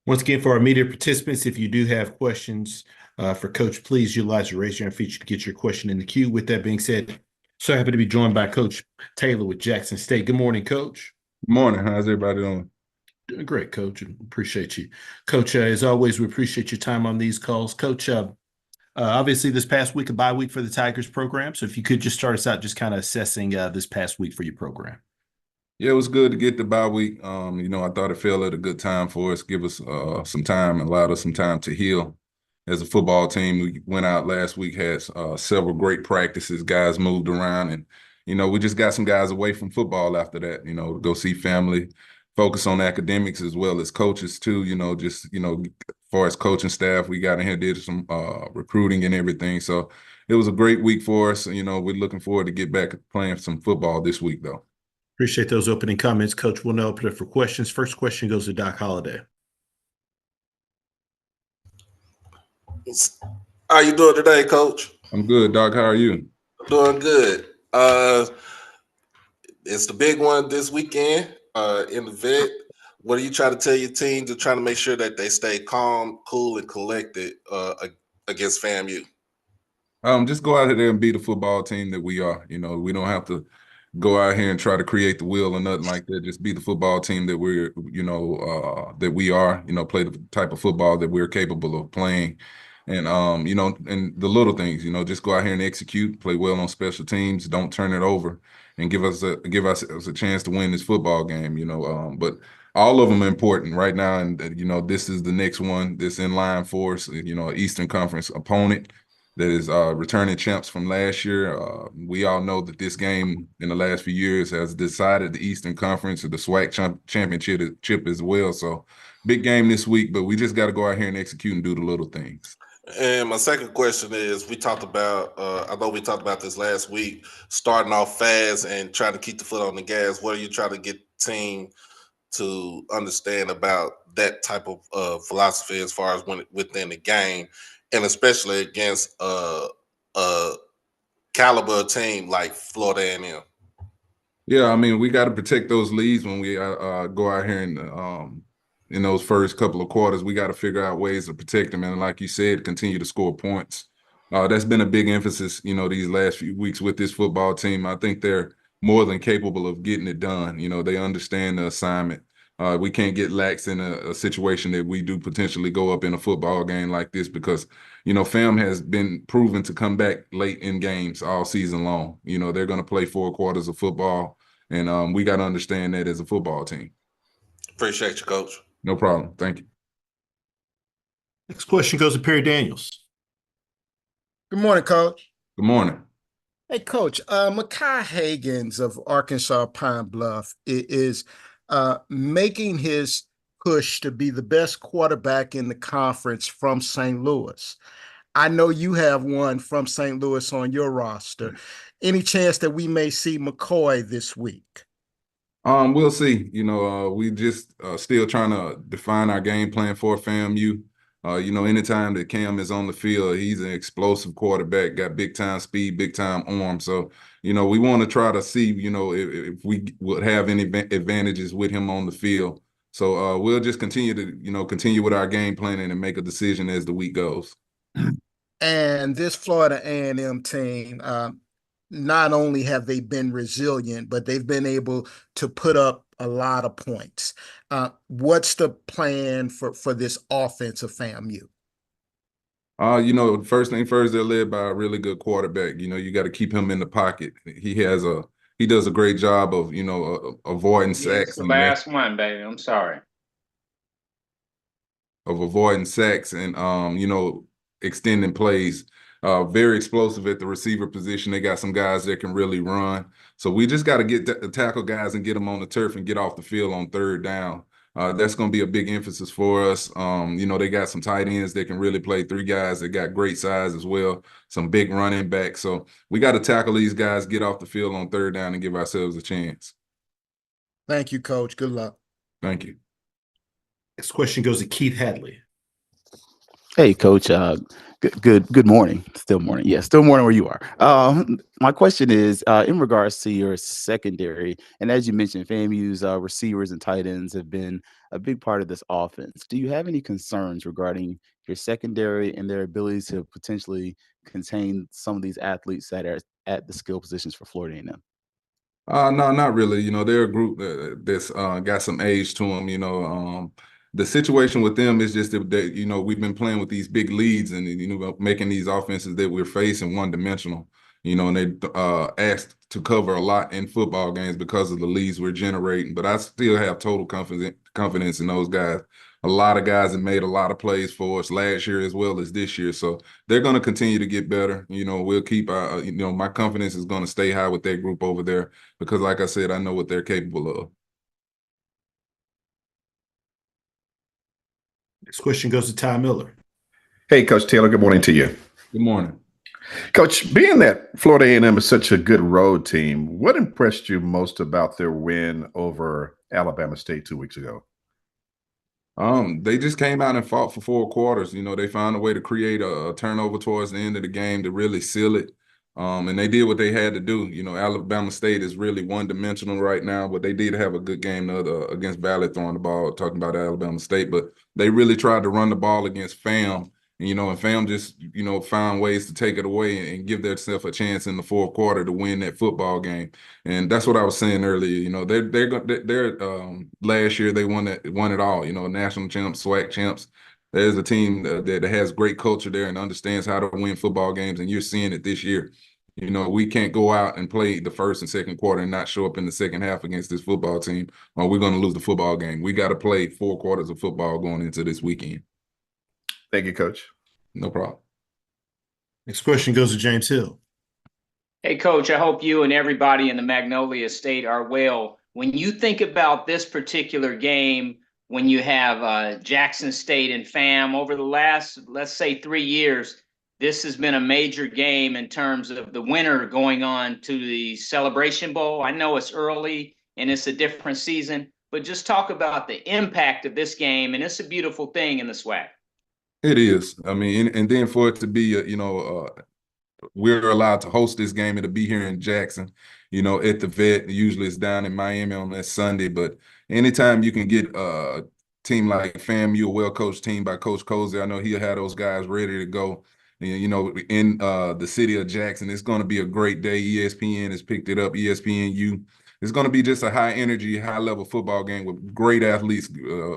Once again, for our media participants, if you do have questions for Coach, please utilize the raise your hand feature to get your question in the queue. With that being said, so happy to be joined by Coach Taylor with Jackson State. Good morning, Coach. Good morning. How's everybody doing? Doing great, Coach. Appreciate you. Coach, as always, we appreciate your time on these calls. Coach, obviously this past week, a bye week for the Tigers program. So if you could just start us out just kind of assessing this past week for your program. Yeah, it was good to get the bye week. I thought it fell at a good time for us, give us some time, allowed us some time to heal. As a football team, we went out last week, had several great practices, guys moved around, and, we just got some guys away from football after that, to go see family, focus on academics as well as coaches too, as far as coaching staff, we got in here, did some recruiting and everything. So it was a great week for us. We're looking forward to get back playing some football this week, though. Appreciate those opening comments, Coach. We'll now open it for questions. First question goes to Doc Holliday. How you doing today, Coach? I'm good, Doc. How are you? Doing good. It's the big one this weekend in the vet. What are you trying to tell your team to try to make sure that they stay calm, cool, and collected against FAMU? Just go out there and be the football team that we are. We don't have to go out here and try to create the wheel or nothing like that. Just be the football team that we're, that we are, play the type of football that we're capable of playing. And, and the little things, just go out here and execute, play well on special teams, don't turn it over, and give us a chance to win this football game, but all of them are important right now. And, this is the next one that's in line for us, Eastern Conference opponent that is returning champs from last year. We all know that this game in the last few years has decided the Eastern Conference or the SWAC championship as well. So big game this week, but we just got to go out here and execute and do the little things. And my second question is, we talked about, I know we talked about this last week, starting off fast and trying to keep the foot on the gas. What are you trying to get the team to understand about that type of philosophy as far as within the game, and especially against a caliber team like Florida A&M? Yeah, I mean, we got to protect those leads when we go out here and in those first couple of quarters, we got to figure out ways to protect them. And like you said, continue to score points. That's been a big emphasis, these last few weeks with this football team. I think they're more than capable of getting it done. They understand the assignment. We can't get lax in a situation that we do potentially go up in a football game like this because, FAM has been proven to come back late in games all season long. They're going to play 4 quarters of football, and we got to understand that as a football team. Appreciate you, Coach. No problem. Thank you. Next question goes to Perry Daniels. Good morning, Coach. Good morning. Hey, Coach. Mekhi Hagans of Arkansas Pine Bluff is making his push to be the best quarterback in the conference from St. Louis. I know you have one from St. Louis on your roster. Any chance that we may see McCoy this week? We'll see. We just still trying to define our game plan for FAMU. Anytime that Cam is on the field, he's an explosive quarterback, got big time speed, big time arm. So, we want to try to see, if we would have any advantages with him on the field. So we'll just continue to, continue with our game planning and make a decision as the week goes. And this Florida A&M team, not only have they been resilient, but they've been able to put up a lot of points. What's the plan for this offense of FAMU? First thing first, they're led by a really good quarterback. You got to keep him in the pocket. He does a great job of, avoiding sacks. It's the last one, baby. I'm sorry. Of avoiding sacks and, extending plays. Very explosive at the receiver position. They got some guys that can really run. So we just got to get the tackle guys and get them on the turf and get off the field on third down. That's going to be a big emphasis for us. They got some tight ends that can really play, 3 guys that got great size as well, some big running backs. So we got to tackle these guys, get off the field on third down, and give ourselves a chance. Thank you, Coach. Good luck. Thank you. Next question goes to Keith Hadley. Hey, Coach. Good morning. Still morning. Yeah, still morning where you are. My question is in regards to your secondary, and as you mentioned, FAMU's receivers and tight ends have been a big part of this offense. Do you have any concerns regarding your secondary and their ability to potentially contain some of these athletes that are at the skill positions for Florida A&M? No, not really. They're a group that's got some age to them. The situation with them is just that we've been playing with these big leads and making these offenses that we're facing one dimensional. And they asked to cover a lot in football games because of the leads we're generating. But I still have total confidence in those guys. A lot of guys have made a lot of plays for us last year as well as this year. So they're going to continue to get better. We'll keep, my confidence is going to stay high with that group over there because, like I said, I know what they're capable of. Next question goes to Ty Miller. Hey, Coach Taylor, good morning to you. Good morning. Coach, being that Florida A&M is such a good road team, what impressed you most about their win over Alabama State 2 weeks ago? They just came out and fought for 4 quarters. They found a way to create a turnover towards the end of the game to really seal it. And they did what they had to do. Alabama State is really one-dimensional right now, but they did have a good game against Valley throwing the ball, talking about Alabama State. But they really tried to run the ball against FAM. And FAM just, found ways to take it away and give themselves a chance in the 4th quarter to win that football game. And that's what I was saying earlier. They're last year they won it all. National champs, SWAC champs. There's a team that has great culture there and understands how to win football games, and you're seeing it this year. We can't go out and play the 1st and 2nd quarter and not show up in the 2nd half against this football team, or we're going to lose the football game. We got to play 4 quarters of football going into this weekend. Thank you, Coach. No problem. Next question goes to James Hill. Hey, Coach, I hope you and everybody in the Magnolia State are well. When you think about this particular game, when you have Jackson State and FAM over the last, let's say, 3 years, this has been a major game in terms of the winner going on to the Celebration Bowl. I know it's early and it's a different season, but just talk about the impact of this game, and it's a beautiful thing in the SWAC. It is. I mean, and then for it to be, we're allowed to host this game. It'll be here in Jackson, at the Vet. Usually it's down in Miami on that Sunday. But anytime you can get a team like FAMU, a well-coached team by Coach Cozy, I know he'll have those guys ready to go. In the city of Jackson, it's going to be a great day. ESPN has picked it up, ESPNU. It's going to be just a high-energy, high-level football game with great athletes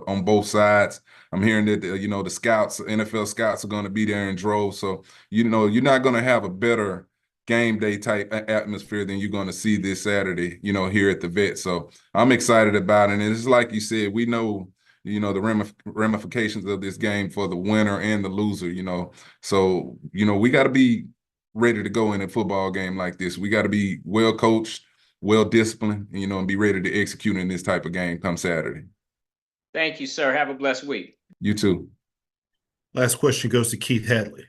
on both sides. I'm hearing that, the scouts, NFL scouts are going to be there in droves. So, you're not going to have a better game day type atmosphere than you're going to see this Saturday, here at the Vet. So I'm excited about it. And it's like you said, we know, the ramifications of this game for the winner and the loser, So, we got to be ready to go in a football game like this. We got to be well coached, well disciplined, and be ready to execute in this type of game come Saturday. Thank you, sir. Have a blessed week. You too. Last question goes to Keith Hadley.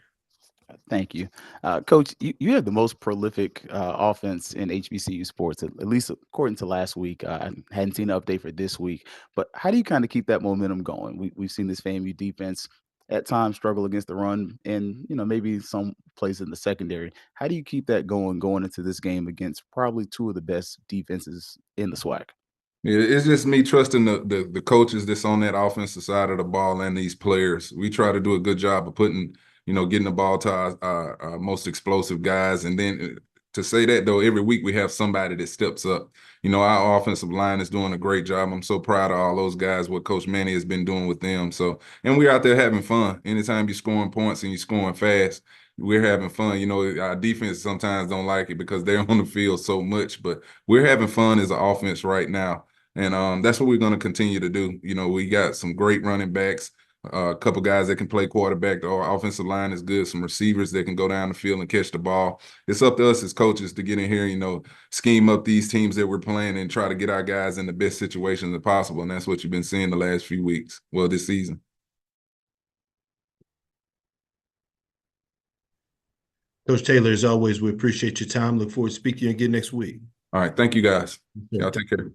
Thank you. Coach, you have the most prolific offense in HBCU sports, at least according to last week. I hadn't seen an update for this week, but how do you kind of keep that momentum going? We've seen this FAMU defense at times struggle against the run and, maybe some plays in the secondary. How do you keep that going into this game against probably 2 of the best defenses in the SWAC? Yeah, it's just me trusting the coaches that's on that offensive side of the ball and these players. We try to do a good job of putting, getting the ball to our most explosive guys. And then to say that, though, every week we have somebody that steps up. Our offensive line is doing a great job. I'm so proud of all those guys, what Coach Manny has been doing with them. So, and we're out there having fun. Anytime you're scoring points and you're scoring fast, we're having fun. Our defense sometimes don't like it because they're on the field so much, but we're having fun as an offense right now. And that's what we're going to continue to do. We got some great running backs, a couple guys that can play quarterback. Our offensive line is good. Some receivers that can go down the field and catch the ball. It's up to us as coaches to get in here, scheme up these teams that we're playing and try to get our guys in the best situations as possible. And that's what you've been seeing the last few weeks. Well, this season. Coach Taylor, as always, we appreciate your time. Look forward to speaking again next week. All right. Thank you, guys. Y'all take care.